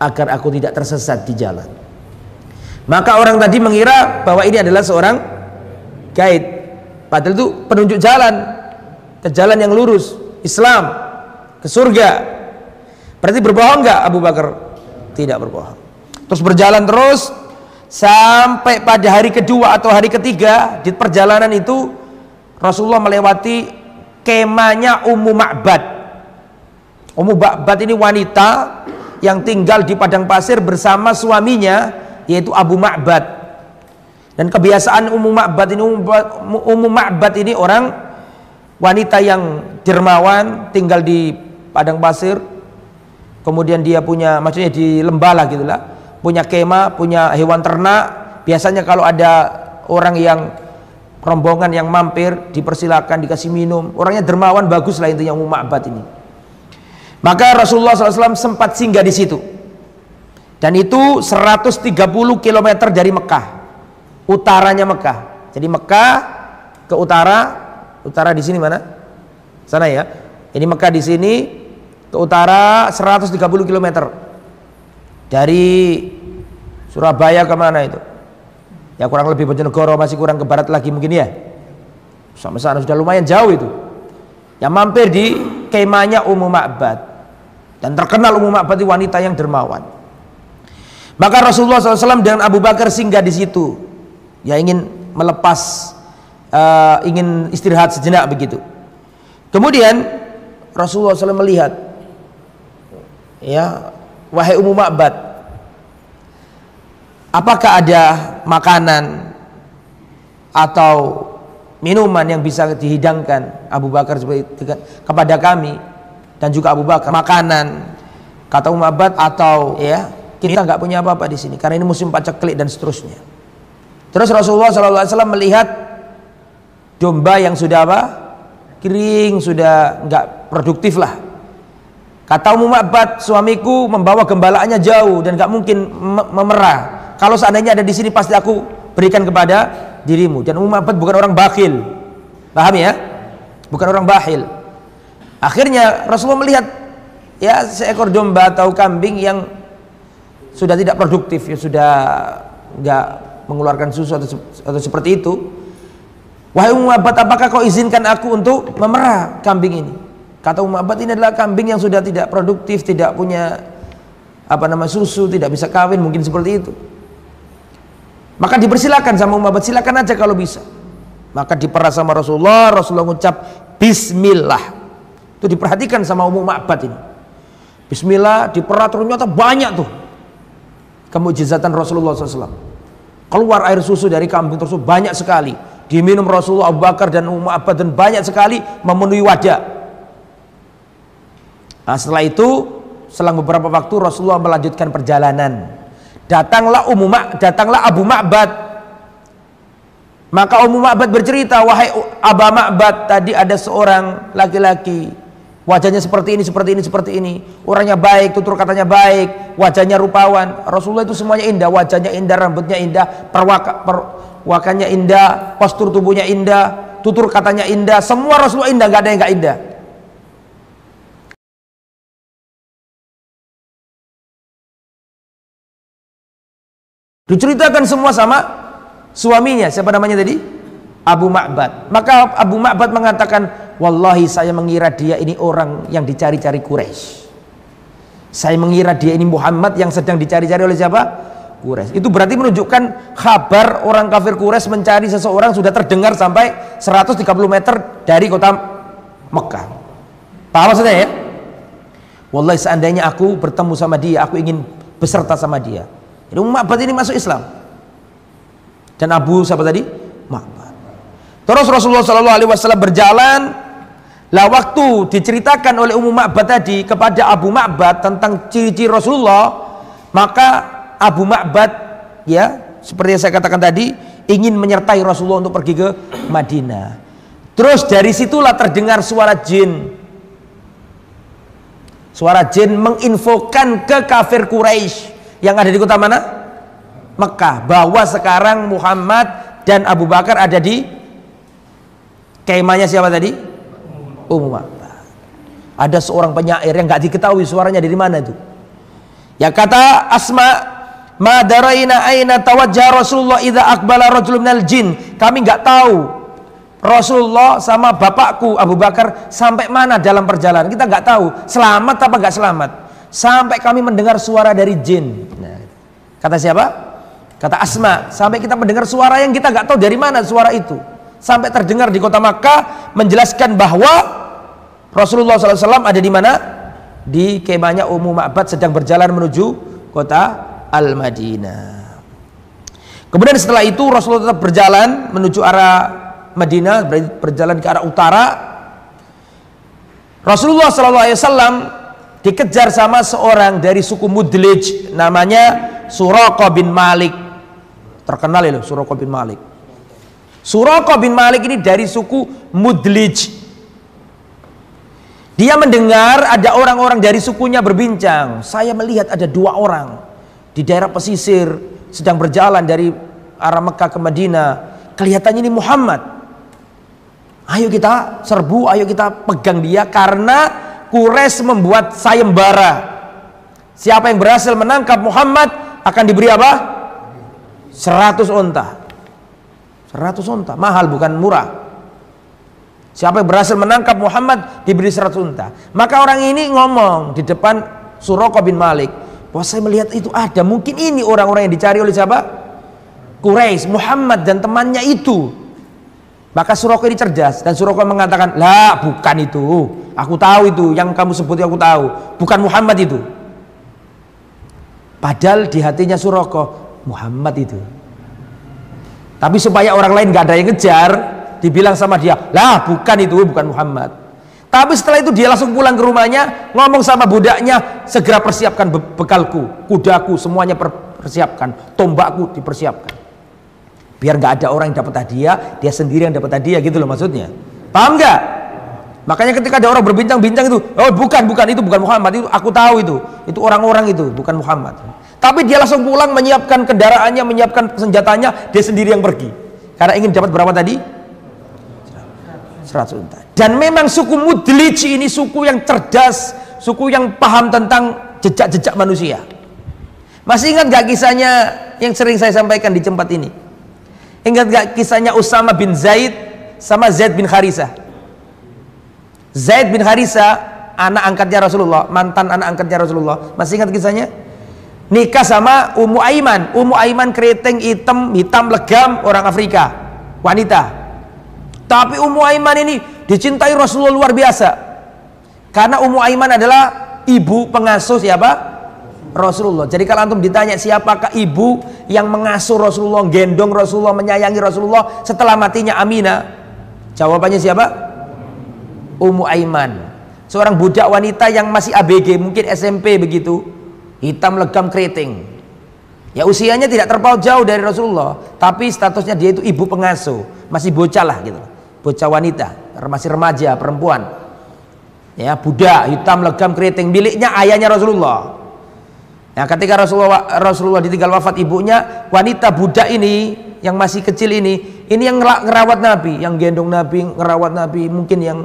agar aku tidak tersesat di jalan. Maka orang tadi mengira bahwa ini adalah seorang guide, padahal itu penunjuk jalan ke jalan yang lurus, Islam, ke surga. Berarti berbohong nggak Abu Bakar? Tidak berbohong. Terus berjalan terus sampai pada hari kedua atau hari ketiga di perjalanan itu Rasulullah melewati kemahnya Ummu Ma'bad. Ummu Ma'bad ini wanita yang tinggal di padang pasir bersama suaminya yaitu Abu Ma'bad. Dan kebiasaan Ummu Ma'bad ini orang wanita yang dermawan, tinggal di padang pasir. Kemudian dia punya, maksudnya di lembah lah gitulah, punya kemah, punya hewan ternak. Biasanya kalau ada orang yang rombongan yang mampir, dipersilakan, dikasih minum. Orangnya dermawan, bagus lah intinya Ummu Ma'bad ini. Maka Rasulullah SAW sempat singgah di situ. Dan itu 130 km dari Mekah, utaranya Mekah. Jadi Mekah ke utara di sini mana? Sana ya. Ini Mekah di sini, ke utara 130 km. Dari Surabaya ke mana itu? Ya kurang lebih Bojonegoro, masih kurang ke barat lagi mungkin ya. Sama sana sudah lumayan jauh itu. Yang mampir di kemahnya Ummu Ma'bad. Dan terkenal Ummu Ma'bad itu wanita yang dermawan. Maka Rasulullah SAW dengan Abu Bakar singgah di situ. Ya ingin melepas, ingin istirahat sejenak begitu. Kemudian Rasulullah SAW melihat, ya, wahai Ummu Ma'bad, apakah ada makanan atau minuman yang bisa dihidangkan Abu Bakar kepada kami dan juga Abu Bakar? Makanan, kata Ummu Ma'bad, atau ya kita nggak punya apa-apa di sini karena ini musim paceklik dan seterusnya. Terus Rasulullah SAW melihat domba yang sudah apa? Kering, sudah nggak produktif lah. Kata Ummu Ma'bad, suamiku membawa gembalaannya jauh dan nggak mungkin memerah. Kalau seandainya ada di sini pasti aku berikan kepada dirimu. Dan Ummu Ma'bad bukan orang bakhil, paham ya? Bukan orang bakhil. Akhirnya Rasulullah melihat ya seekor domba atau kambing yang sudah tidak produktif, ya sudah nggak mengeluarkan susu atau seperti itu. Wahai Ummu Ma'bad, apakah kau izinkan aku untuk memerah kambing ini? Kata Ummu Ma'bad, ini adalah kambing yang sudah tidak produktif, tidak punya susu, tidak bisa kawin, mungkin seperti itu. Maka dipersilakan sama Ummu Ma'bad, silakan aja kalau bisa. Maka diperah sama Rasulullah, Rasulullah mengucap Bismillah. Itu diperhatikan sama Ummu Ma'bad ini. Bismillah, diperah ternyata banyak tuh kemujizatan Rasulullah SAW. Keluar air susu dari kambing tersebut banyak sekali. Diminum Rasulullah, Abu Bakar dan Ummu Ma'bad, dan banyak sekali memenuhi wadah. Nah, setelah itu selang beberapa waktu Rasulullah melanjutkan perjalanan. Datanglah Abu Ma'bad. Maka Ummu Ma'bad bercerita, wahai Aba Ma'bad, tadi ada seorang laki-laki, wajahnya seperti ini, orangnya baik, tutur katanya baik, wajahnya rupawan. Rasulullah itu semuanya indah, wajahnya indah, rambutnya indah, perwakannya indah, postur tubuhnya indah, tutur katanya indah, semua Rasulullah indah, gak ada yang gak indah. Diceritakan semua sama suaminya, siapa namanya tadi? Abu Ma'bad. Maka Abu Ma'bad mengatakan, wallahi saya mengira dia ini orang yang dicari-cari Quraisy. Saya mengira dia ini Muhammad yang sedang dicari-cari oleh siapa? Quraisy. Itu berarti menunjukkan kabar orang kafir Quraisy mencari seseorang sudah terdengar sampai 130 meter dari kota Mekah. Paham maksudnya ya? Wallahi seandainya aku bertemu sama dia, aku ingin beserta sama dia. Jadi Ummu Ma'bad ini masuk Islam. Dan Abu siapa tadi? Ma'bad. Terus Rasulullah SAW berjalan. Lah waktu diceritakan oleh Ummu Ma'bad tadi kepada Abu Ma'bad tentang ciri-ciri Rasulullah, maka Abu Ma'bad, ya seperti yang saya katakan tadi, ingin menyertai Rasulullah untuk pergi ke Madinah. Terus dari situlah terdengar suara jin. Suara jin menginfokan ke kafir Quraisy yang ada di kota mana? Mekah, bahwa sekarang Muhammad dan Abu Bakar ada di kemahnya siapa tadi? Ummu Ma'bad. Ada seorang penyair yang nggak diketahui suaranya dari mana itu. Ya kata Asma, ma daraina aina tawajjah Rasulullah idza aqbala rajulun minal jin. Kami nggak tahu Rasulullah sama bapakku Abu Bakar sampai mana dalam perjalanan. Kita nggak tahu selamat apa nggak selamat. Sampai kami mendengar suara dari jin. Nah, kata siapa? Kata Asma, sampai kita mendengar suara yang kita nggak tahu dari mana suara itu. Sampai terdengar di kota Makkah, menjelaskan bahwa Rasulullah SAW ada di mana? Di kemahnya Ummu Ma'bad sedang berjalan menuju kota Al-Madinah. Kemudian setelah itu Rasulullah tetap berjalan menuju arah Madinah, berjalan ke arah utara. Rasulullah SAW dikejar sama seorang dari suku Mudlij, namanya Suraqah bin Malik. Terkenal ya Suraqah bin Malik. Suraqah bin Malik ini dari suku Mudlij. Dia mendengar ada orang-orang dari sukunya berbincang. Saya melihat ada 2 orang di daerah pesisir sedang berjalan dari arah Mekah ke Madinah. Kelihatannya ini Muhammad. Ayo kita serbu, ayo kita pegang dia, karena Quraisy membuat sayembara. Siapa yang berhasil menangkap Muhammad akan diberi apa? 100 unta. 100 unta, mahal bukan murah. Siapa yang berhasil menangkap Muhammad diberi 100 unta. Maka orang ini ngomong di depan Suraqah bin Malik, bahwa saya melihat itu ada, mungkin ini orang-orang yang dicari oleh siapa? Quraisy, Muhammad dan temannya itu. Maka Suraqah ini cerdas, dan Suraqah mengatakan, lah bukan itu, aku tahu itu, yang kamu sebut aku tahu, bukan Muhammad itu. Padahal di hatinya Suraqah, Muhammad itu. Tapi supaya orang lain gak ada yang ngejar, dibilang sama dia, lah bukan itu, bukan Muhammad. Tapi setelah itu dia langsung pulang ke rumahnya, ngomong sama budaknya, segera persiapkan bekalku, kudaku, semuanya persiapkan, tombakku dipersiapkan. Biar nggak ada orang yang dapat hadiah, dia sendiri yang dapat hadiah, gitu loh maksudnya. Paham nggak? Makanya ketika ada orang berbincang-bincang itu, oh bukan itu bukan Muhammad, itu aku tahu itu orang-orang itu bukan Muhammad. Tapi dia langsung pulang, menyiapkan kendaraannya, menyiapkan senjatanya, dia sendiri yang pergi. Karena ingin dapat berapa tadi? 100 unta. Dan memang suku Mudlij ini suku yang cerdas, suku yang paham tentang jejak-jejak manusia. Masih ingat gak kisahnya yang sering saya sampaikan di tempat ini? Ingat gak kisahnya Usama bin Zaid sama Zaid bin Harisah? Zaid bin Harisah, anak angkatnya Rasulullah, mantan anak angkatnya Rasulullah. Masih ingat kisahnya? Nikah sama Ummu Aiman. Ummu Aiman keriting hitam legam, orang Afrika, wanita. Tapi Ummu Aiman ini dicintai Rasulullah luar biasa. Karena Ummu Aiman adalah ibu pengasuh siapa? Rasulullah. Jadi kalau antum ditanya siapakah ibu yang mengasuh Rasulullah, gendong Rasulullah, menyayangi Rasulullah setelah matinya Aminah, jawabannya siapa? Ummu Aiman. Seorang budak wanita yang masih ABG, mungkin SMP begitu, hitam legam keriting. Ya usianya tidak terpaut jauh dari Rasulullah, tapi statusnya dia itu ibu pengasuh, masih bocah lah gitu, bocah wanita, masih remaja perempuan. Ya, budak hitam legam keriting, miliknya ayahnya Rasulullah. Nah, ketika Rasulullah ditinggal wafat ibunya, wanita budak ini yang masih kecil ini yang ngerawat Nabi, yang gendong Nabi, ngerawat Nabi, mungkin yang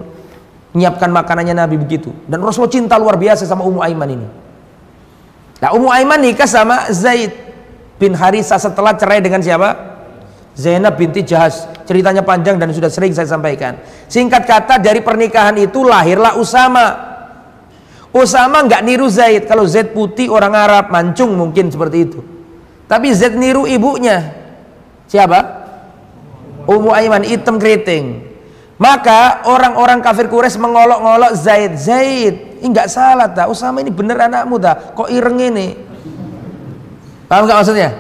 menyiapkan makanannya Nabi begitu. Dan Rasulullah cinta luar biasa sama Ummu Aiman ini. Nah, Ummu Aiman nikah sama Zaid bin Harisah setelah cerai dengan siapa? Zainab binti Jahas. Ceritanya panjang dan sudah sering saya sampaikan. Singkat kata, dari pernikahan itu lahirlah Usama. Usama nggak niru Zaid. Kalau Zaid putih, orang Arab, mancung mungkin seperti itu. Tapi Zaid niru ibunya. Siapa? Ummu Aiman, hitam keriting. Maka orang-orang kafir Quraisy mengolok-ngolok Zaid. Zaid, ini nggak salah ta, Usama ini bener anakmu ta, kok ireng ini? Paham nggak maksudnya?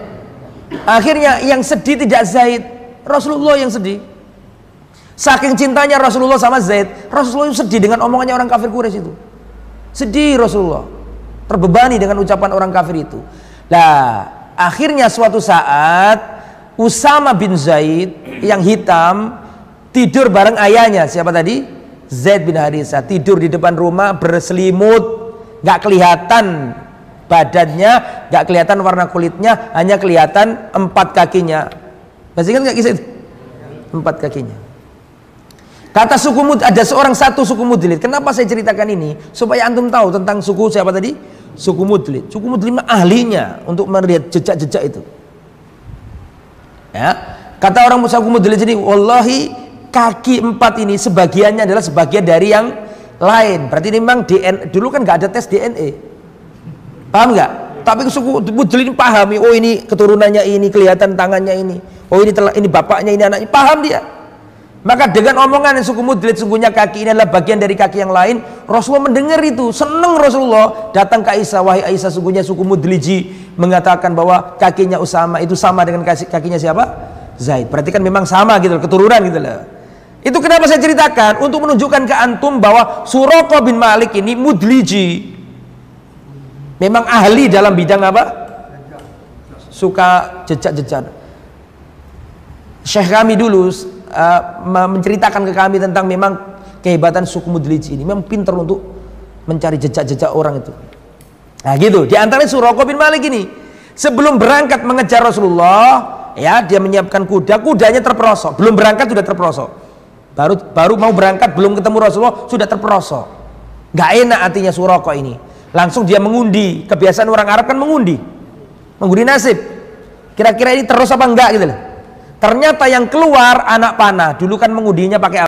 Akhirnya yang sedih tidak Zaid, Rasulullah yang sedih. Saking cintanya Rasulullah sama Zaid, Rasulullah sedih dengan omongannya orang kafir Quraisy itu. Sedih Rasulullah, terbebani dengan ucapan orang kafir itu. Nah, akhirnya suatu saat Usama bin Zaid yang hitam tidur bareng ayahnya. Siapa tadi? Zaid bin Harisah. Tidur di depan rumah berselimut, nggak kelihatan badannya, nggak kelihatan warna kulitnya, hanya kelihatan 4 kakinya. Masih ingat nggak kisah itu? 4 kakinya. Kata suku ada satu suku Mudlij. Kenapa saya ceritakan ini? Supaya antum tahu tentang suku siapa tadi? suku Mudlij. Suku Mudlij ahlinya untuk melihat jejak-jejak itu. Ya, kata orang suku Mudlij ini, wallahi kaki 4 ini sebagiannya adalah sebagian dari yang lain. Berarti memang DNA, dulu kan nggak ada tes DNA. Paham nggak? Tapi suku Mudlij ini pahami, oh ini keturunannya ini, kelihatan tangannya ini. Oh ini bapaknya, ini anaknya. Paham dia. Maka dengan omongan suku Mudlij sungguhnya kaki ini adalah bagian dari kaki yang lain, Rasulullah mendengar itu, senang Rasulullah, datang ke Aisyah, wahai Aisyah, sungguhnya suku Mudliji mengatakan bahwa kakinya Usama itu sama dengan kakinya siapa? Zaid. Berarti kan memang sama gitu, keturunan gitu loh. Itu kenapa saya ceritakan, untuk menunjukkan ke antum bahwa Suraqah bin Malik ini Mudliji, memang ahli dalam bidang apa? Suka jejak-jejak. Syekh kami dulu menceritakan ke kami tentang memang kehebatan suku Mudlij ini, memang pintar untuk mencari jejak-jejak orang itu. Nah gitu, di antaranya Suraqah bin Malik ini sebelum berangkat mengejar Rasulullah, ya dia menyiapkan kuda, kudanya terperosok, belum berangkat sudah terperosok, baru mau berangkat belum ketemu Rasulullah sudah terperosok. Nggak enak hatinya Suraqah ini, langsung dia mengundi. Kebiasaan orang Arab kan mengundi nasib, kira-kira ini terus apa enggak gitu loh. Ternyata yang keluar anak panah. Dulu kan mengundinya pakai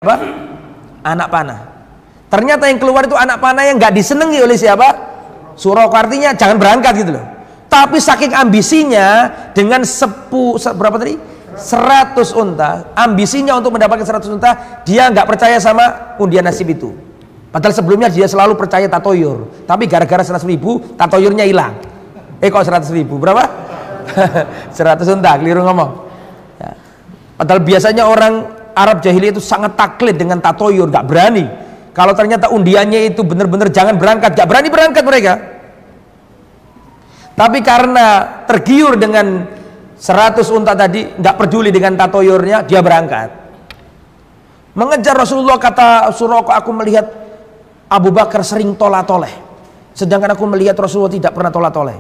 apa? Anak panah. Ternyata yang keluar itu anak panah yang nggak disenangi oleh siapa? Suraqah. Artinya jangan berangkat gitu loh. Tapi saking ambisinya dengan berapa tadi? 100 unta. Ambisinya untuk mendapatkan 100 unta, dia nggak percaya sama undian nasib itu. Padahal sebelumnya dia selalu percaya tatoyur, tapi gara-gara 100.000 tatoyurnya hilang. Kok 100.000 berapa? 100 unta, keliru ngomong ya. Padahal biasanya orang Arab jahili itu sangat taklid dengan tatoyur, gak berani. Kalau ternyata undiannya itu benar-benar jangan berangkat, gak berani berangkat mereka. Tapi karena tergiur dengan 100 unta tadi, gak peduli dengan tatoyurnya, dia berangkat mengejar Rasulullah. Kata Suraqah, aku melihat Abu Bakar sering tolah-toleh, sedangkan aku melihat Rasulullah tidak pernah tolah-toleh,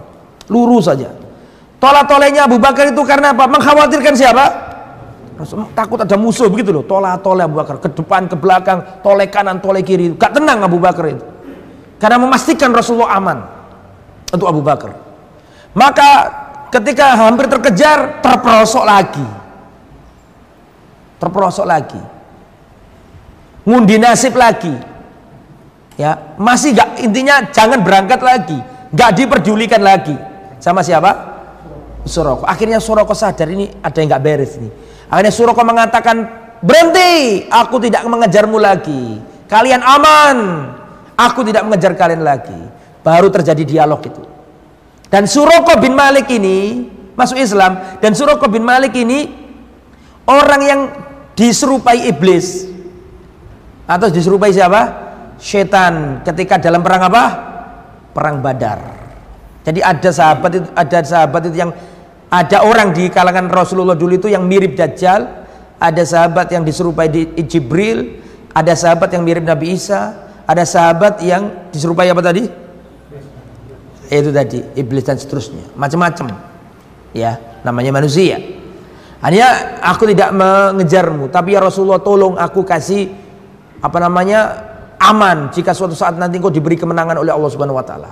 lurus saja. Tolah-tolehnya Abu Bakar itu karena apa? Mengkhawatirkan siapa? Takut ada musuh begitu loh. Tolah-toleh Abu Bakar, ke depan, ke belakang, toleh kanan, toleh kiri. Gak tenang Abu Bakar itu, karena memastikan Rasulullah aman untuk Abu Bakar. Maka ketika hampir terkejar, terperosok lagi, ngundi nasib lagi. Ya, masih gak, intinya jangan berangkat lagi, gak diperdulikan lagi sama siapa? Suraqah. Akhirnya Suraqah sadar ini ada yang gak beres nih. Akhirnya Suraqah mengatakan, berhenti, aku tidak mengejarmu lagi, kalian aman, aku tidak mengejar kalian lagi. Baru terjadi dialog itu. Dan Suraqah bin Malik ini masuk Islam, dan Suraqah bin Malik ini orang yang diserupai iblis atau diserupai siapa? Setan ketika dalam perang apa? Perang Badar. Jadi ada sahabat itu yang ada orang di kalangan Rasulullah dulu itu yang mirip Dajjal, ada sahabat yang diserupai di Jibril, ada sahabat yang mirip Nabi Isa, ada sahabat yang diserupai apa tadi? Itu tadi iblis dan seterusnya, macam-macam. Ya, namanya manusia. Hanya aku tidak mengejarmu, tapi ya Rasulullah tolong aku kasih apa namanya? Aman jika suatu saat nanti engkau diberi kemenangan oleh Allah Subhanahu wa taala.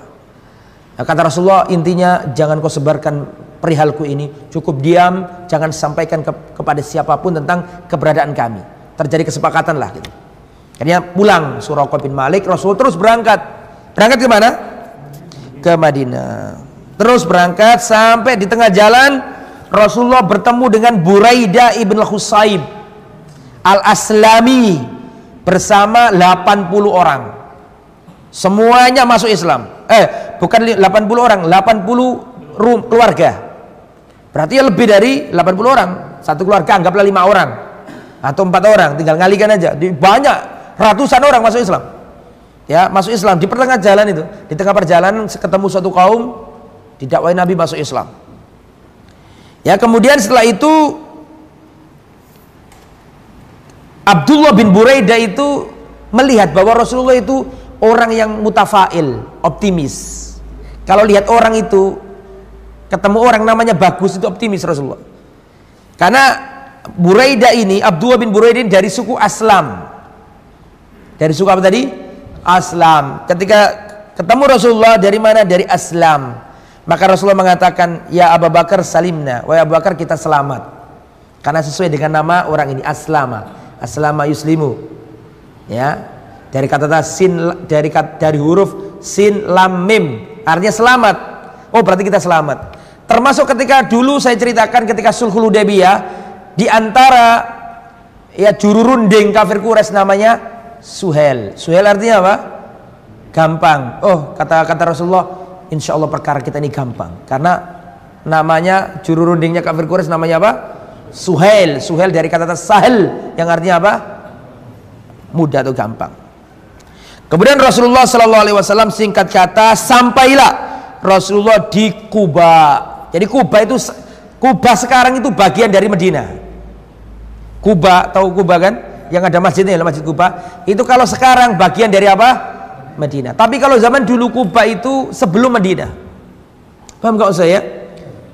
Nah, kata Rasulullah, intinya jangan kau sebarkan perihalku ini, cukup diam, jangan sampaikan kepada siapapun tentang keberadaan kami. Terjadi kesepakatan lah gitu. Akhirnya pulang Suraqah bin Malik, Rasul terus berangkat. Berangkat ke mana? Ke Madinah. Terus berangkat sampai di tengah jalan Rasulullah bertemu dengan Buraidah ibn Husayb Al-Aslami bersama 80 orang. Semuanya masuk Islam. Bukan 80 orang, 80 keluarga. Berarti ya lebih dari 80 orang. Satu keluarga anggaplah 5 orang atau 4 orang, tinggal ngalikan aja. Banyak, ratusan orang masuk Islam. Ya, masuk Islam di pertengahan jalan itu. Di tengah perjalanan ketemu suatu kaum, didakwai Nabi masuk Islam. Ya, kemudian setelah itu Abdullah bin Buraidah itu melihat bahwa Rasulullah itu orang yang mutafail, optimis. Kalau lihat orang itu, ketemu orang namanya bagus, itu optimis Rasulullah. Karena Buraidah ini, Abdullah bin Buraidah ini dari suku Aslam. Dari suku apa tadi? Aslam. Ketika ketemu Rasulullah, dari mana? Dari Aslam. Maka Rasulullah mengatakan, ya Abu Bakar salimna, wahai Abu Bakar kita selamat. Karena sesuai dengan nama orang ini, Aslama. Aslama yuslimu. Ya, dari kata sin, dari huruf sin lam mim, artinya selamat. Oh, berarti kita selamat. Termasuk ketika dulu saya ceritakan ketika Sulhul Hudaybiyah, di antara ya juru runding kafir Quraisy namanya Suhail. Suhail artinya apa? Gampang. Oh, kata Rasulullah, insya Allah perkara kita ini gampang. Karena namanya juru rundingnya kafir Quraisy namanya apa? Suhail. Suhail dari kata sahel yang artinya apa? Mudah atau gampang. Kemudian Rasulullah Shallallahu Alaihi Wasallam singkat kata sampailah Rasulullah di Kuba. Jadi Kuba sekarang itu bagian dari Madinah. Kuba, tahu Kuba kan? Yang ada masjidnya, Masjid Kuba. Itu kalau sekarang bagian dari apa? Madinah. Tapi kalau zaman dulu Kuba itu sebelum Madinah. Paham gak saya?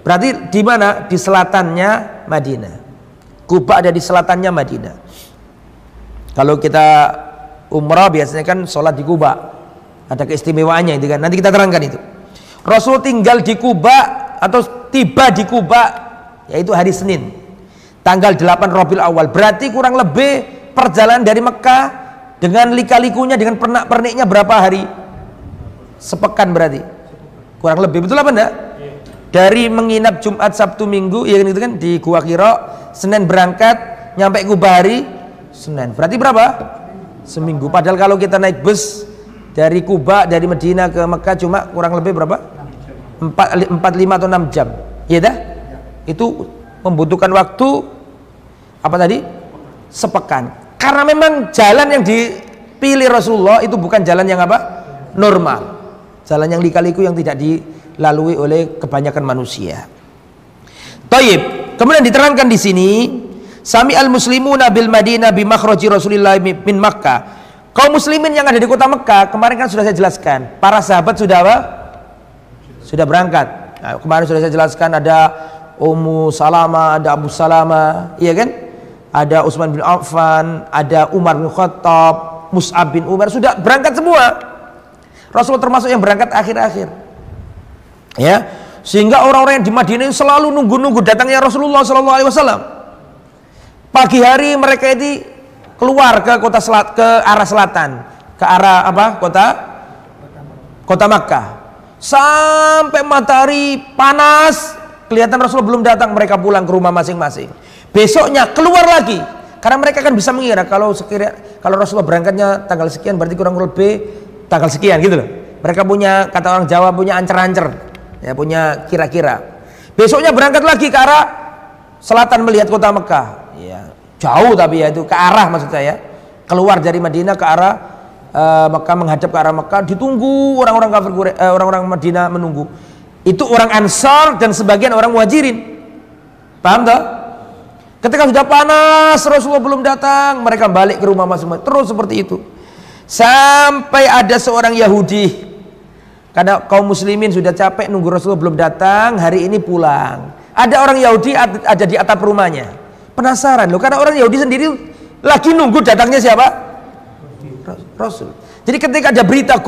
Berarti di mana? Di selatannya Madinah. Kuba ada di selatannya Madinah. Kalau kita umrah biasanya kan sholat di Kuba. Ada keistimewaannya itu kan. Nanti kita terangkan itu. Rasul tinggal di Kuba atau tiba di Kuba yaitu hari Senin. Tanggal 8 Rabiul Awal. Berarti kurang lebih perjalanan dari Mekah dengan lika-likunya, dengan pernak-perniknya berapa hari? Sepekan berarti. Kurang lebih. Betul apa enggak? Dari menginap Jumat, Sabtu, Minggu, ya gitu kan, di Gua Hira, Senin berangkat, nyampe Kuba hari Senin. Berarti berapa? Seminggu. Padahal kalau kita naik bus dari Kuba, dari Madinah ke Mekah cuma kurang lebih berapa? 4, 5 atau 6 jam. Iya dah? Itu membutuhkan waktu apa tadi? Sepekan. Karena memang jalan yang dipilih Rasulullah itu bukan jalan yang apa? Normal. Jalan yang lika-liku yang tidak dilalui oleh kebanyakan manusia. Taib. Kemudian diterangkan di sini, sami al muslimuna bil Madinah bi makhraji Rasulillah min Makkah. Kaum muslimin yang ada di kota Mekah, kemarin kan sudah saya jelaskan, para sahabat sudah apa? Sudah berangkat. Nah, kemarin sudah saya jelaskan ada Ummu Salama, ada Abu Salama, iya kan? Ada Utsman bin Affan, ada Umar bin Khattab, Mus'ab bin Umar, sudah berangkat semua. Rasul termasuk yang berangkat akhir-akhir. Ya, sehingga orang-orang yang di Madinah selalu nunggu-nunggu datangnya Rasulullah Sallallahu Alaihi Wasallam. Pagi hari mereka ini keluar ke ke arah selatan, ke arah apa? Kota Makkah. Sampai matahari panas, kelihatan Rasulullah belum datang, mereka pulang ke rumah masing-masing. Besoknya keluar lagi, karena mereka kan bisa mengira kalau Rasulullah berangkatnya tanggal sekian, berarti kurang lebih tanggal sekian gitu loh. Mereka punya, kata orang Jawa, punya ancer-ancer, ya, punya kira-kira. Besoknya berangkat lagi ke arah selatan melihat kota Mekah, ya, jauh tapi ya itu ke arah maksud saya, keluar dari Madinah ke arah Mekah, menghadap ke arah Mekah, ditunggu orang-orang kafir, orang-orang Madinah menunggu. Itu orang Ansar dan sebagian orang Muhajirin. Paham tak? Ketika sudah panas, Rasulullah belum datang, mereka balik ke rumah masing-masing. Terus seperti itu. Sampai ada seorang Yahudi, karena kaum muslimin sudah capek nunggu Rasulullah belum datang, hari ini pulang. Ada orang Yahudi ada di atap rumahnya. Penasaran loh, karena orang Yahudi sendiri lagi nunggu datangnya siapa? Rasul. Jadi ketika ada berita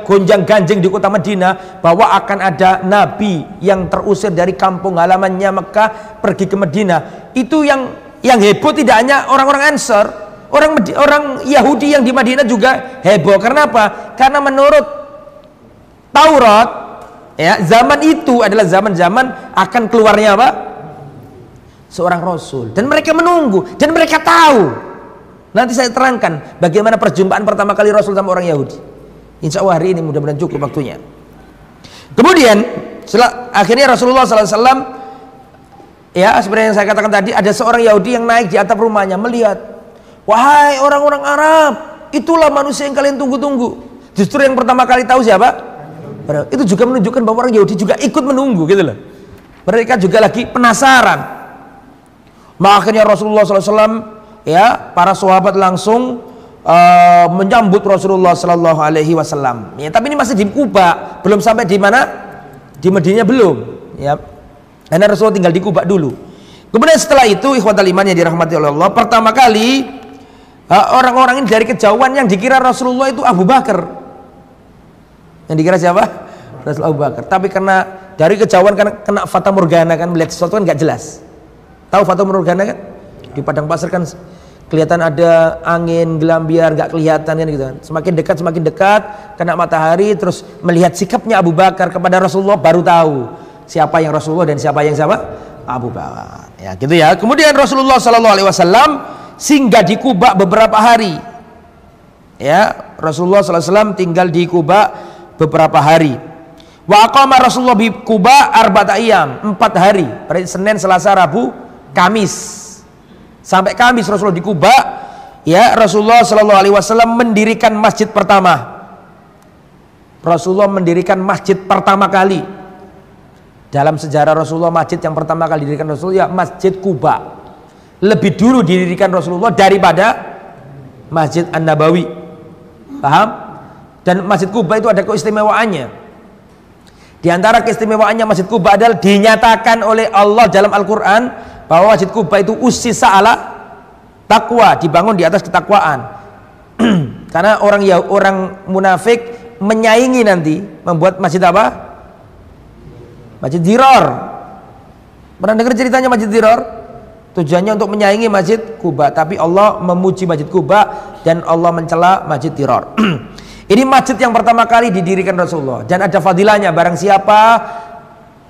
gonjang-ganjing di kota Madinah bahwa akan ada nabi yang terusir dari kampung halamannya Mekah pergi ke Madinah, itu yang heboh tidak hanya orang-orang Ansar, orang Yahudi yang di Madinah juga heboh. Karena apa? Karena menurut Taurat, ya, zaman itu adalah zaman-zaman akan keluarnya apa? Seorang Rasul. Dan mereka menunggu, dan mereka tahu. Nanti saya terangkan bagaimana perjumpaan pertama kali Rasul sama orang Yahudi. Insya Allah hari ini mudah-mudahan cukup waktunya. Kemudian akhirnya Rasulullah SAW, ya seperti yang saya katakan tadi, ada seorang Yahudi yang naik di atap rumahnya melihat, wahai orang-orang Arab, itulah manusia yang kalian tunggu-tunggu. Justru yang pertama kali tahu siapa? Itu juga menunjukkan bahwa orang Yahudi juga ikut menunggu gitu loh. Mereka juga lagi penasaran. Makanya Rasulullah SAW, ya, para sahabat langsung menyambut Rasulullah Sallallahu Alaihi Wasallam. Ya, tapi ini masih di Kuba, belum sampai di mana? Di Madinah belum. Ya, karena Rasulullah tinggal di Kuba dulu. Kemudian setelah itu ikhwatal iman yang dirahmati oleh Allah, pertama kali orang-orang ini dari kejauhan yang dikira Rasulullah itu Abu Bakar. Yang dikira siapa? Rasulullah Abu Bakar. Tapi karena dari kejauhan kan kena fata morgana, kan melihat sesuatu kan nggak jelas. Tahu fata morgana kan? Di padang pasir kan kelihatan ada angin gelambiar, nggak kelihatan kan gitu kan. Semakin dekat kena matahari, terus melihat sikapnya Abu Bakar kepada Rasulullah, baru tahu siapa yang Rasulullah dan siapa yang Abu Bakar. Ya gitu ya. Kemudian Rasulullah SAW singgah di Kuba beberapa hari. Ya, Rasulullah SAW tinggal di Kuba beberapa hari. Wa aqama Rasulullah di Kuba arba'ata ayyam, 4 hari. Berarti Senin, Selasa, Rabu, Kamis. Sampai Kamis Rasulullah di Kuba. Ya, Rasulullah SAW mendirikan masjid pertama. Rasulullah mendirikan masjid pertama kali. Dalam sejarah Rasulullah, masjid yang pertama kali didirikan Rasulullah ya Masjid Kuba. Lebih dulu didirikan Rasulullah daripada Masjid An-Nabawi. Paham? Dan Masjid Kuba itu ada keistimewaannya. Di antara keistimewaannya Masjid Kuba adalah dinyatakan oleh Allah dalam Al-Quran bahwa Masjid Kuba itu ussisa ala taqwa, dibangun di atas ketakwaan. Karena orang munafik menyaingi nanti membuat masjid apa? Masjid Dirar. Pernah dengar ceritanya Masjid Dirar? Tujuannya untuk menyaingi Masjid Kuba, tapi Allah memuji Masjid Kuba dan Allah mencela Masjid Dirar. Ini masjid yang pertama kali didirikan Rasulullah dan ada fadilahnya. Barang siapa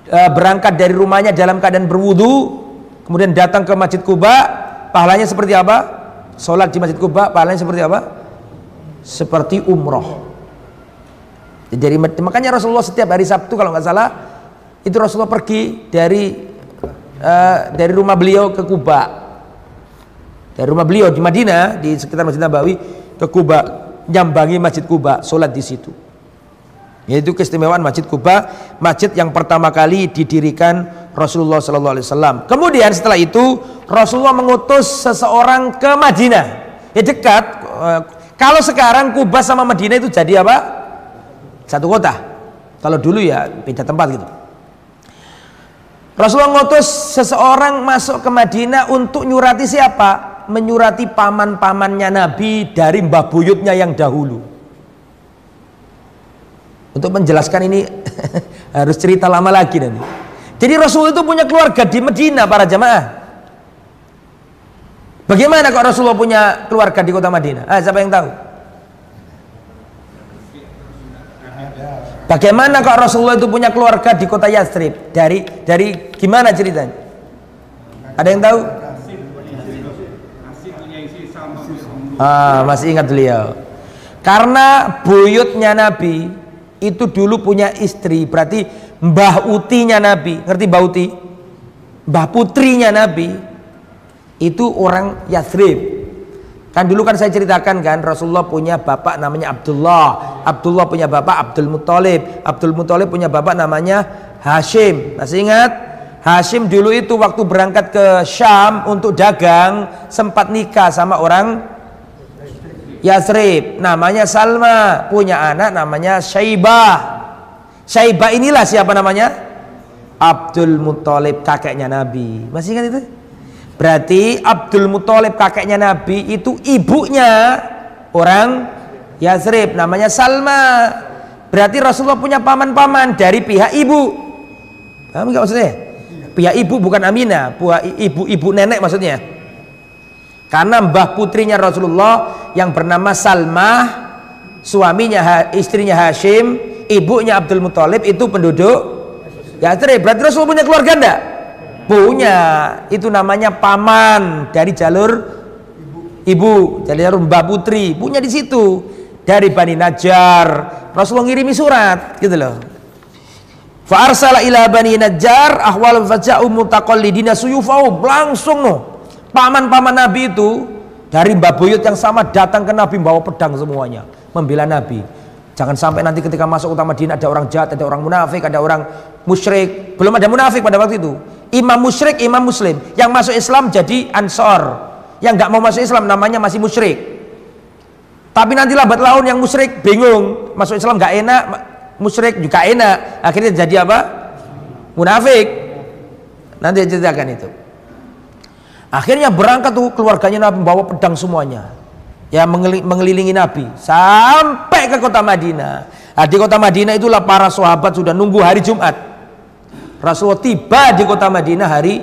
berangkat dari rumahnya dalam keadaan berwudu, kemudian datang ke Masjid Kuba, pahalanya seperti apa? Sholat di Masjid Kuba pahalanya seperti apa? Seperti umroh. Jadi makanya Rasulullah setiap hari Sabtu kalau nggak salah itu Rasulullah pergi dari rumah beliau ke Kuba, dari rumah beliau di Madinah di sekitar Masjid Nabawi ke Kuba, nyambangi Masjid Kuba, sholat di situ. Yaitu keistimewaan Masjid Kuba, masjid yang pertama kali didirikan Rasulullah SAW. Kemudian setelah itu Rasulullah mengutus seseorang ke Madinah. Ya dekat. Kalau sekarang Kuba sama Madinah itu jadi apa? Satu kota. Kalau dulu ya beda tempat gitu. Rasulullah mengutus seseorang masuk ke Madinah untuk nyurati siapa? Menyurati paman-pamannya Nabi dari mbah buyutnya yang dahulu. Untuk menjelaskan ini harus cerita lama lagi nanti. Jadi Rasulullah itu punya keluarga di Madinah para jamaah. Bagaimana kok Rasulullah punya keluarga di kota Madinah? Siapa yang tahu? Bagaimana kok Rasulullah itu punya keluarga di kota Yathrib? Dari gimana ceritanya? Ada yang tahu? Masih ingat beliau. Karena buyutnya Nabi itu dulu punya istri, berarti mbah utinya Nabi. Ngerti mbah uti? Mbah putrinya Nabi itu orang Yathrib. Kan dulu kan saya ceritakan kan Rasulullah punya bapak namanya Abdullah, Abdullah punya bapak Abdul Muthalib, Abdul Muthalib punya bapak namanya Hashim. Masih ingat? Hashim dulu itu waktu berangkat ke Syam untuk dagang sempat nikah sama orang Yathrib, namanya Salma, punya anak namanya Syaibah. Syaibah inilah siapa namanya? Abdul Muthalib, kakeknya Nabi. Masih ingat itu? Berarti Abdul Muthalib kakeknya Nabi itu ibunya orang Yathrib namanya Salma. Berarti Rasulullah punya paman-paman dari pihak ibu. Paham nggak maksudnya? Pihak ibu bukan Aminah, ibu nenek maksudnya. Karena mbah putrinya Rasulullah yang bernama Salmah, suaminya istrinya Hashim, ibunya Abdul Muthalib itu penduduk Yathrib. Berarti Rasulullah punya keluarga enggak? Punya. Itu namanya paman dari jalur ibu, dari jalur mbah putri. Punya di situ dari Bani Najjar. Rasulullah ngirimi surat gitu loh. Fa arsala ila Bani Najjar ahwal faja'u mutaqallidina suyufau, langsung no. Paman-paman Nabi itu dari mbah buyut yang sama datang ke Nabi bawa pedang semuanya membela Nabi. Jangan sampai nanti ketika masuk kota Madinah ada orang jahat, ada orang munafik, ada orang musyrik. Belum ada munafik pada waktu itu. Imam musyrik, imam muslim. Yang masuk Islam jadi Ansor. Yang nggak mau masuk Islam namanya masih musyrik. Tapi nanti lambat laun yang musyrik bingung, masuk Islam nggak enak, musyrik juga enak. Akhirnya jadi apa? Munafik. Nanti ceritakan itu. Akhirnya berangkat tuh keluarganya Nabi bawa pedang semuanya, ya mengelilingi Nabi sampai ke kota Madinah. Nah, di kota Madinah itulah para sahabat sudah nunggu hari Jumat. Rasulullah tiba di kota Madinah hari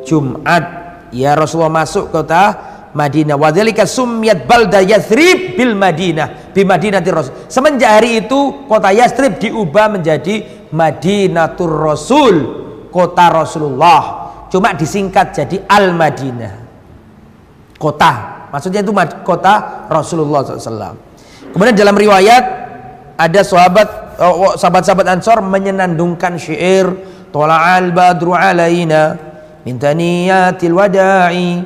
Jumat. Ya, Rasulullah masuk kota Madinah. Wadzalika summiyat balda Yathrib bil Madinah, bi Madinati Rasul. Semenjak hari itu kota Yathrib diubah menjadi Madinatur Rasul, kota Rasulullah. Cuma disingkat jadi Al-Madinah, kota, maksudnya itu kota Rasulullah SAW. Kemudian dalam riwayat ada sahabat-sahabat Ansor menyenandungkan syair Tola'al badru alaina min taniyatil wada'i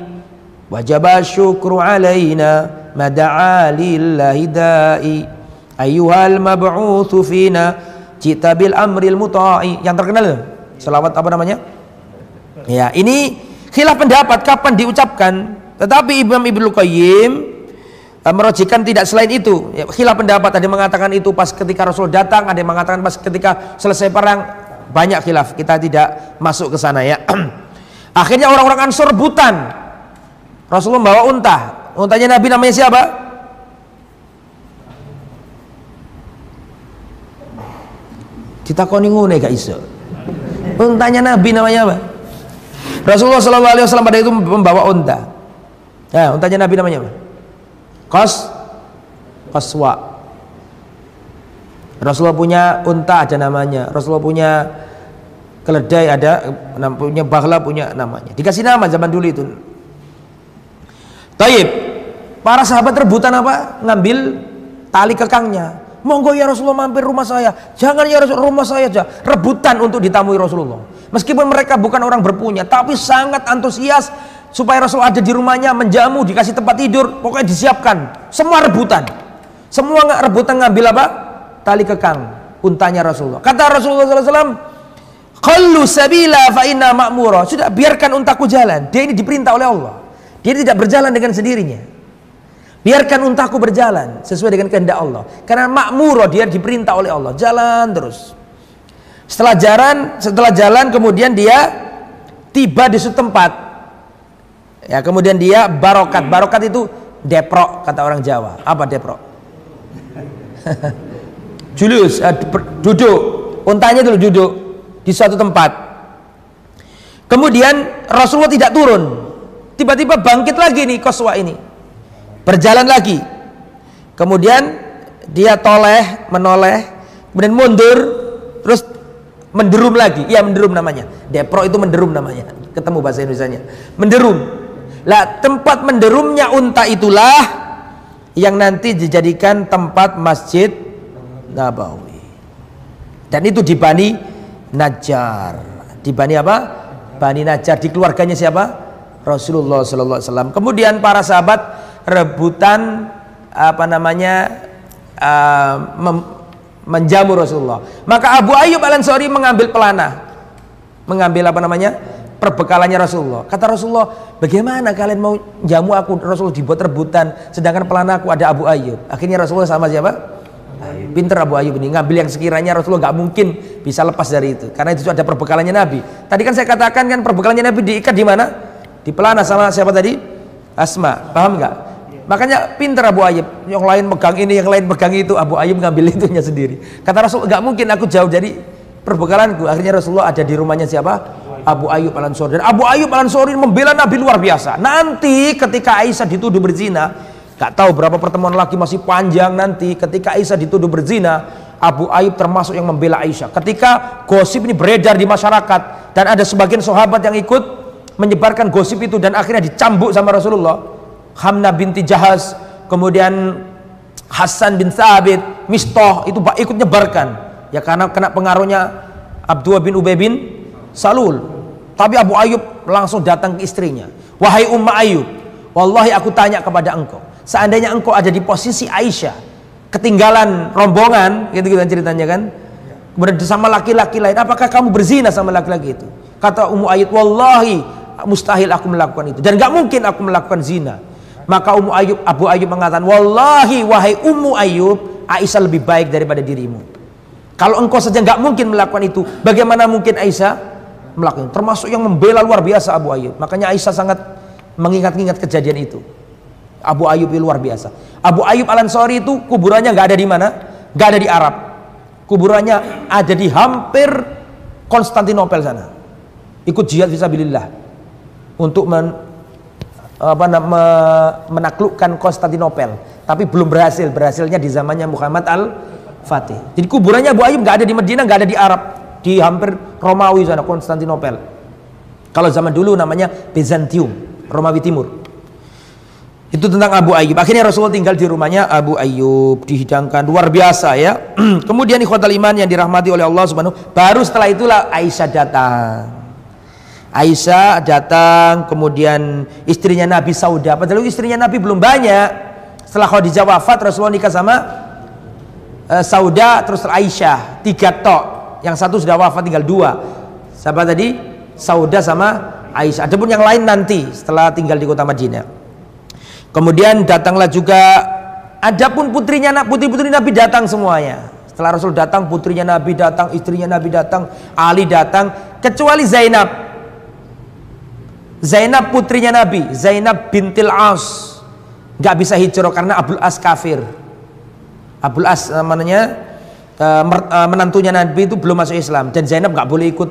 wajaba syukru alaina mada'a lillahi da'i ayyuhal mab'uthu fina jita bil amril muta'i. Yang terkenal selawat apa namanya? Ya, ini khilaf pendapat kapan diucapkan, tetapi Imam Ibnu Qayyim merojikan tidak selain itu. Ya, khilaf pendapat, ada yang mengatakan itu pas ketika Rasul datang, ada yang mengatakan pas ketika selesai perang, banyak khilaf, kita tidak masuk ke sana ya. Akhirnya orang-orang Ansor rebutan. Rasulullah membawa unta, untanya Nabi namanya siapa? Ditakoni ngene gak iso. Untanya Nabi namanya apa? Rasulullah SAW pada itu membawa unta. Ya, untanya Nabi namanya apa? Qaswa. Rasulullah punya unta ada namanya. Rasulullah punya keledai ada, punya baghla punya namanya. Dikasih nama zaman dulu itu. Taib. Para sahabat rebutan apa? Ngambil tali kekangnya. Monggo ya Rasulullah mampir rumah saya. Jangan ya Rasulullah, rumah saya aja. Rebutan untuk ditamui Rasulullah. Meskipun mereka bukan orang berpunya, tapi sangat antusias supaya Rasul ada di rumahnya, menjamu, dikasih tempat tidur, pokoknya disiapkan. Semua rebutan. Semua rebutan ngambil apa? Tali kekang untanya Rasulullah. Kata Rasulullah SAW, "Khallu sabila fa inna ma'mura." Sudah, biarkan untaku jalan. Dia ini diperintah oleh Allah. Dia tidak berjalan dengan sendirinya. Biarkan untaku berjalan sesuai dengan kehendak Allah. Karena ma'mura, dia diperintah oleh Allah. Jalan terus. Setelah jalan kemudian dia tiba di suatu tempat. Ya, kemudian dia barokat. Barokat itu deprok kata orang Jawa. Apa deprok? Julus, duduk. Untanya dulu duduk di suatu tempat. Kemudian Rasulullah tidak turun. Tiba-tiba bangkit lagi nih Qaswa ini. Berjalan lagi. Kemudian dia menoleh, kemudian mundur, terus menderum lagi. Iya, menderum namanya. Depro itu menderum namanya. Ketemu bahasa Indonesianya. Menderum. Lah, tempat menderumnya unta itulah yang nanti dijadikan tempat Masjid Nabawi. Dan itu di Bani Najjar. Di Bani apa? Bani Najjar. Di keluarganya siapa? Rasulullah sallallahu alaihi wasallam. Kemudian para sahabat rebutan menjamu Rasulullah. Maka Abu Ayyub Al-Ansari mengambil pelana, mengambil perbekalannya Rasulullah. Kata Rasulullah, bagaimana kalian mau jamu aku? Rasulullah dibuat rebutan, sedangkan pelana aku ada Abu Ayyub. Akhirnya Rasulullah sama siapa? Pinter Abu Ayyub ini ngambil yang sekiranya Rasulullah nggak mungkin bisa lepas dari itu, karena itu ada perbekalannya Nabi. Tadi kan saya katakan kan perbekalannya Nabi diikat di mana? Di pelana sama siapa tadi? Asma. Paham nggak? Makanya pinter Abu Ayyub, yang lain megang ini, yang lain megang itu, Abu Ayyub ngambil itunya sendiri. Kata Rasul, nggak mungkin aku jauh dari perbekalanku. Akhirnya Rasulullah ada di rumahnya siapa? Abu Ayyub Al-Ansari. Dan Abu Ayyub Al-Ansari membela Nabi luar biasa. Nanti ketika Aisyah dituduh berzina, nggak tahu berapa pertemuan lagi masih panjang nanti. Ketika Aisyah dituduh berzina, Abu Ayyub termasuk yang membela Aisyah. Ketika gosip ini beredar di masyarakat dan ada sebagian sahabat yang ikut menyebarkan gosip itu dan akhirnya dicambuk sama Rasulullah. Hamnah binti Jahaz, kemudian Hasan bin Thabit, Mistah itu ikut nyebarkan ya, karena kena pengaruhnya Abdullah bin Ubay bin Salul. Tapi Abu Ayyub langsung datang ke istrinya, wahai Umma Ayyub, wallahi aku tanya kepada engkau, seandainya engkau ada di posisi Aisyah, ketinggalan rombongan gitu ceritanya kan, kemudian sama laki-laki lain, apakah kamu berzina sama laki-laki itu? Kata Ummu Ayyub, wallahi mustahil aku melakukan itu dan gak mungkin aku melakukan zina. Maka Abu Ayyub mengatakan, wallahi wahai Ummu Ayyub, Aisyah lebih baik daripada dirimu. Kalau engkau saja nggak mungkin melakukan itu, bagaimana mungkin Aisyah melakukan? Termasuk yang membela luar biasa Abu Ayyub. Makanya Aisyah sangat mengingat-ingat kejadian itu. Abu Ayyub itu luar biasa. Abu Ayyub Al-Ansari itu kuburannya nggak ada di mana? Nggak ada di Arab. Kuburannya ada di hampir Konstantinopel sana. Ikut jihad fisabilillah untuk menaklukkan Konstantinopel, tapi belum berhasil. Berhasilnya di zamannya Muhammad Al-Fatih. Jadi kuburannya Abu Ayyub nggak ada di Madinah, nggak ada di Arab, di hampir Romawi sana, Konstantinopel. Kalau zaman dulu namanya Bizantium, Romawi Timur. Itu tentang Abu Ayyub. Akhirnya Rasulullah tinggal di rumahnya Abu Ayyub, dihidangkan luar biasa ya. Kemudian ikhwatal iman yang dirahmati oleh Allah Subhanahu. Baru setelah itulah Aisyah datang. Aisyah datang, kemudian istrinya Nabi Saudah. Padahal istrinya Nabi belum banyak. Setelah Khadijah wafat, Rasulullah nikah sama Saudah, terus Aisyah. 3 tok. Yang satu sudah wafat, tinggal 2. Siapa tadi? Saudah sama Aisyah. Adapun yang lain nanti setelah tinggal di kota Madinah. Kemudian datanglah juga, adapun putrinya, putri-putri Nabi datang semuanya. Setelah Rasul datang, putrinya Nabi datang, istrinya Nabi datang, Ali datang, kecuali Zainab. Zainab putrinya Nabi, Zainab bintil As, nggak bisa hijrah karena Abul As kafir. Abul As namanya, menantunya Nabi itu belum masuk Islam, dan Zainab nggak boleh ikut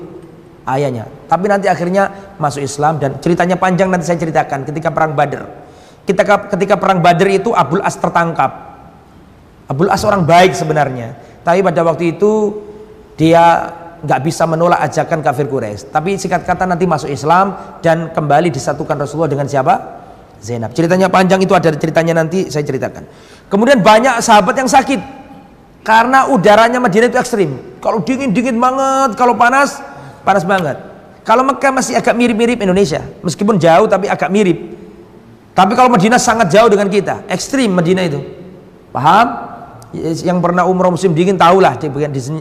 ayahnya. Tapi nanti akhirnya masuk Islam, dan ceritanya panjang, nanti saya ceritakan ketika perang Badar. Ketika perang Badar itu Abul As tertangkap. Abul As orang baik sebenarnya, tapi pada waktu itu dia nggak bisa menolak ajakan kafir Quraisy. Tapi singkat kata nanti masuk Islam dan kembali disatukan Rasulullah dengan siapa? Zainab. Ceritanya panjang, itu ada ceritanya, nanti saya ceritakan. Kemudian banyak sahabat yang sakit karena udaranya Madinah itu ekstrim. Kalau dingin banget, kalau panas banget. Kalau Mekah masih agak mirip-mirip Indonesia, meskipun jauh tapi agak mirip. Tapi kalau Madinah sangat jauh dengan kita, ekstrim Madinah itu. Paham? Yang pernah umroh musim dingin tahulah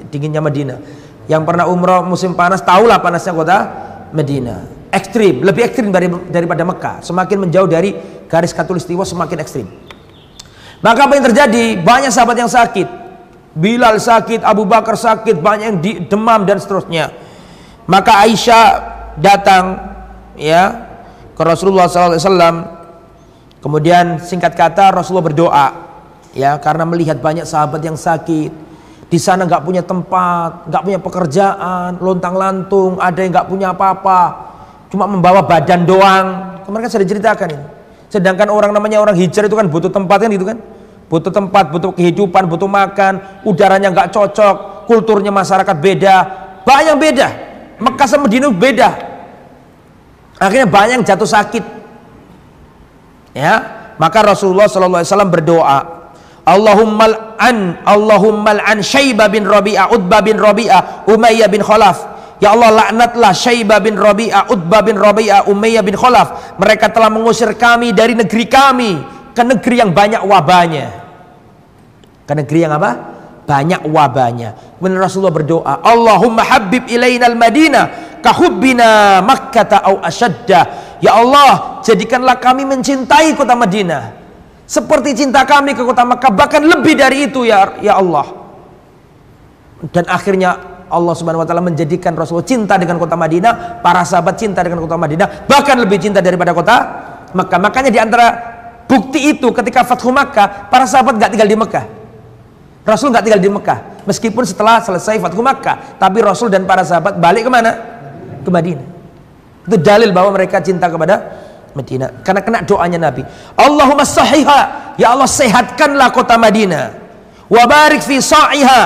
dinginnya Madinah. Yang pernah umroh musim panas tahulah panasnya kota Madinah. Ekstrim, lebih ekstrim daripada Mekah. Semakin menjauh dari garis khatulistiwa semakin ekstrim. Maka apa yang terjadi? Banyak sahabat yang sakit. Bilal sakit, Abu Bakar sakit, banyak yang demam dan seterusnya. Maka Aisyah datang ya ke Rasulullah SAW. Kemudian singkat kata Rasulullah berdoa ya, karena melihat banyak sahabat yang sakit di sana, nggak punya tempat, nggak punya pekerjaan, lontang-lantung, ada yang nggak punya apa-apa, cuma membawa badan doang. Kemarin kan sudah diceritakan ini. Sedangkan orang namanya orang hijrah itu kan butuh tempat kan, gitu kan, butuh tempat, butuh kehidupan, butuh makan, udaranya nggak cocok, kulturnya masyarakat beda, banyak beda. Mekah sama Madinah beda. Akhirnya banyak yang jatuh sakit. Ya, maka Rasulullah SAW berdoa, Allahumma al'an Syaibah bin Rabi'ah, Utbah bin Rabi'ah, Umayyah bin Khalaf. Ya Allah, laknatlah Syaibah bin Rabi'ah, Utbah bin Rabi'ah, Umayyah bin Khalaf. Mereka telah mengusir kami dari negeri kami ke negeri yang banyak wabahnya. Ke negeri yang apa? Banyak wabahnya. Kemudian Rasulullah berdoa, Allahumma habib ilainal Madinah kahubbina Makkah au asyadda. Ya Allah, jadikanlah kami mencintai kota Madinah seperti cinta kami ke kota Makkah, bahkan lebih dari itu ya Allah. Dan akhirnya Allah Subhanahu wa taala menjadikan Rasulullah cinta dengan kota Madinah, para sahabat cinta dengan kota Madinah, bahkan lebih cinta daripada kota Makkah. Makanya di antara bukti itu ketika Fathu Makkah, para sahabat nggak tinggal di Makkah. Rasul nggak tinggal di Makkah, meskipun setelah selesai Fathu Makkah, tapi Rasul dan para sahabat balik kemana? Ke Madinah. Itu dalil bahwa mereka cinta kepada Madinah karena kena doanya Nabi. Allahumma sahihha, ya Allah sehatkanlah kota Madinah. Wa barik fi sa'iha,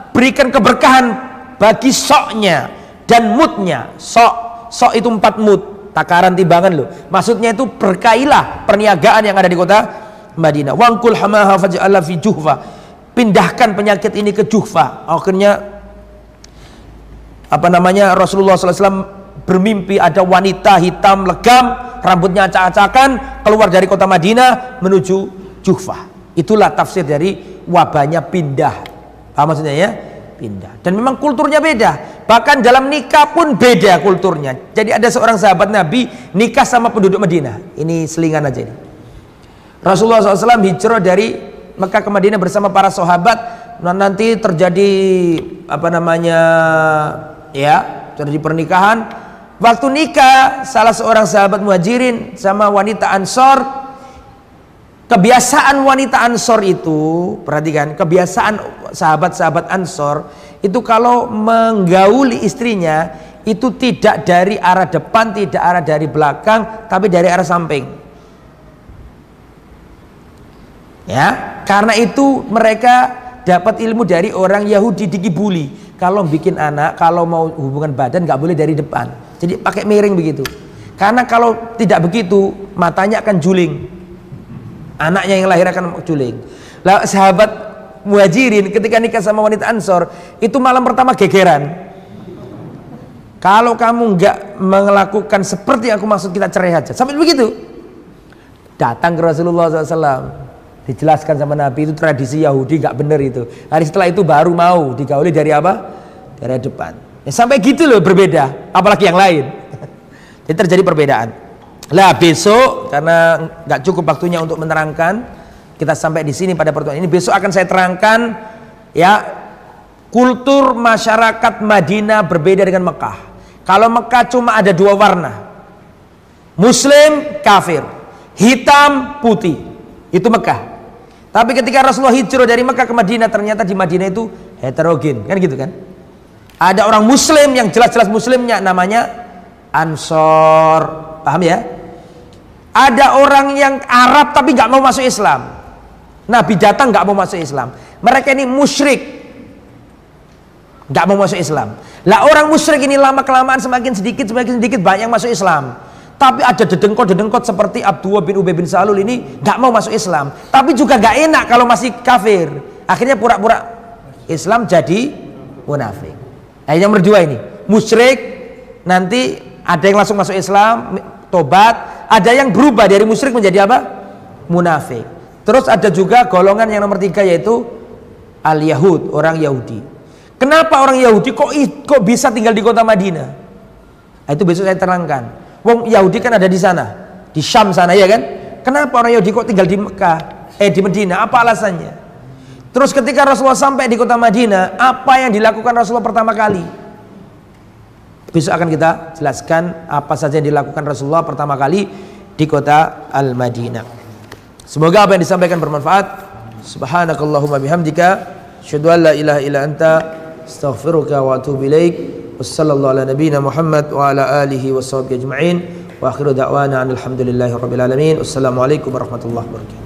berikan keberkahan bagi soknya dan mutnya. Sok itu 4 mut, takaran timbangan loh. Maksudnya itu berkailah perniagaan yang ada di kota Madinah. Wangkul hamaha faj'alha fi Juhfa, pindahkan penyakit ini ke Juhfa. Akhirnya Rasulullah SAW bermimpi ada wanita hitam legam, rambutnya acak-acakan, keluar dari kota Madinah menuju Juhfa. Itulah tafsir dari wabahnya pindah. Apa maksudnya ya? Pindah. Dan memang kulturnya beda. Bahkan dalam nikah pun beda kulturnya. Jadi ada seorang sahabat Nabi nikah sama penduduk Madinah. Ini selingan aja ini. Rasulullah SAW hijrah dari Mekah ke Madinah bersama para sahabat. Nanti terjadi terjadi pernikahan. waktu nikah salah seorang sahabat Muhajirin sama wanita Ansor, kebiasaan wanita Ansor itu, perhatikan, kebiasaan sahabat-sahabat Ansor itu kalau menggauli istrinya itu tidak dari arah depan, tidak arah dari belakang, tapi dari arah samping. Ya, karena itu mereka dapat ilmu dari orang Yahudi di Kibuli. Kalau bikin anak, kalau mau hubungan badan nggak boleh dari depan. Jadi pakai miring begitu. Karena kalau tidak begitu, matanya akan juling. Anaknya yang lahir akan juling. Lah sahabat Muhajirin ketika nikah sama wanita Ansor, itu malam pertama gegeran. Kalau kamu nggak melakukan seperti yang aku maksud, kita cerai aja. Sampai begitu. Datang ke Rasulullah SAW. Dijelaskan sama Nabi, itu tradisi Yahudi, nggak bener itu. Hari setelah itu baru mau digauli dari apa? Dari depan. Ya, sampai gitu loh berbeda, apalagi yang lain. Jadi terjadi perbedaan. Lah besok karena nggak cukup waktunya untuk menerangkan, kita sampai di sini pada pertemuan ini. Besok akan saya terangkan ya kultur masyarakat Madinah berbeda dengan Mekah. Kalau Mekah cuma ada dua warna, Muslim, kafir, hitam, putih, itu Mekah. Tapi ketika Rasulullah hijrah dari Mekah ke Madinah, ternyata di Madinah itu heterogen, kan gitu kan? Ada orang Muslim yang jelas-jelas Muslimnya, namanya Ansor, paham ya? Ada orang yang Arab tapi nggak mau masuk Islam. Nabi datang nggak mau masuk Islam. Mereka ini musyrik, nggak mau masuk Islam. Lah orang musyrik ini lama kelamaan semakin sedikit banyak yang masuk Islam. Tapi ada dedengkot seperti Abdullah bin Ubay bin Salul ini nggak mau masuk Islam, tapi juga nggak enak kalau masih kafir. Akhirnya pura-pura Islam jadi munafik. Nah, yang berdua ini musyrik, nanti ada yang langsung masuk Islam, tobat, ada yang berubah dari musyrik menjadi apa? Munafik. Terus ada juga golongan yang nomor 3 yaitu al-Yahud, orang Yahudi. Kenapa orang Yahudi kok bisa tinggal di kota Madinah? Nah, itu besok saya terangkan. Wong Yahudi kan ada di sana, di Syam sana ya kan? Kenapa orang Yahudi kok tinggal di Mekah, di Madinah? Apa alasannya? Terus ketika Rasulullah sampai di kota Madinah, apa yang dilakukan Rasulullah pertama kali? Besok akan kita jelaskan apa saja yang dilakukan Rasulullah pertama kali di kota Al-Madinah. Semoga apa yang disampaikan bermanfaat. Subhanakallahumma bihamdika, asyhadu an la ilaha illa anta, astaghfiruka wa atubu ilaik. Wassallallahu ala nabiyyina Muhammad wa ala alihi wa sahbihi ajma'in. Wa akhiru da'wana alhamdulillahi rabbil alamin. Wassalamualaikum warahmatullahi wabarakatuh.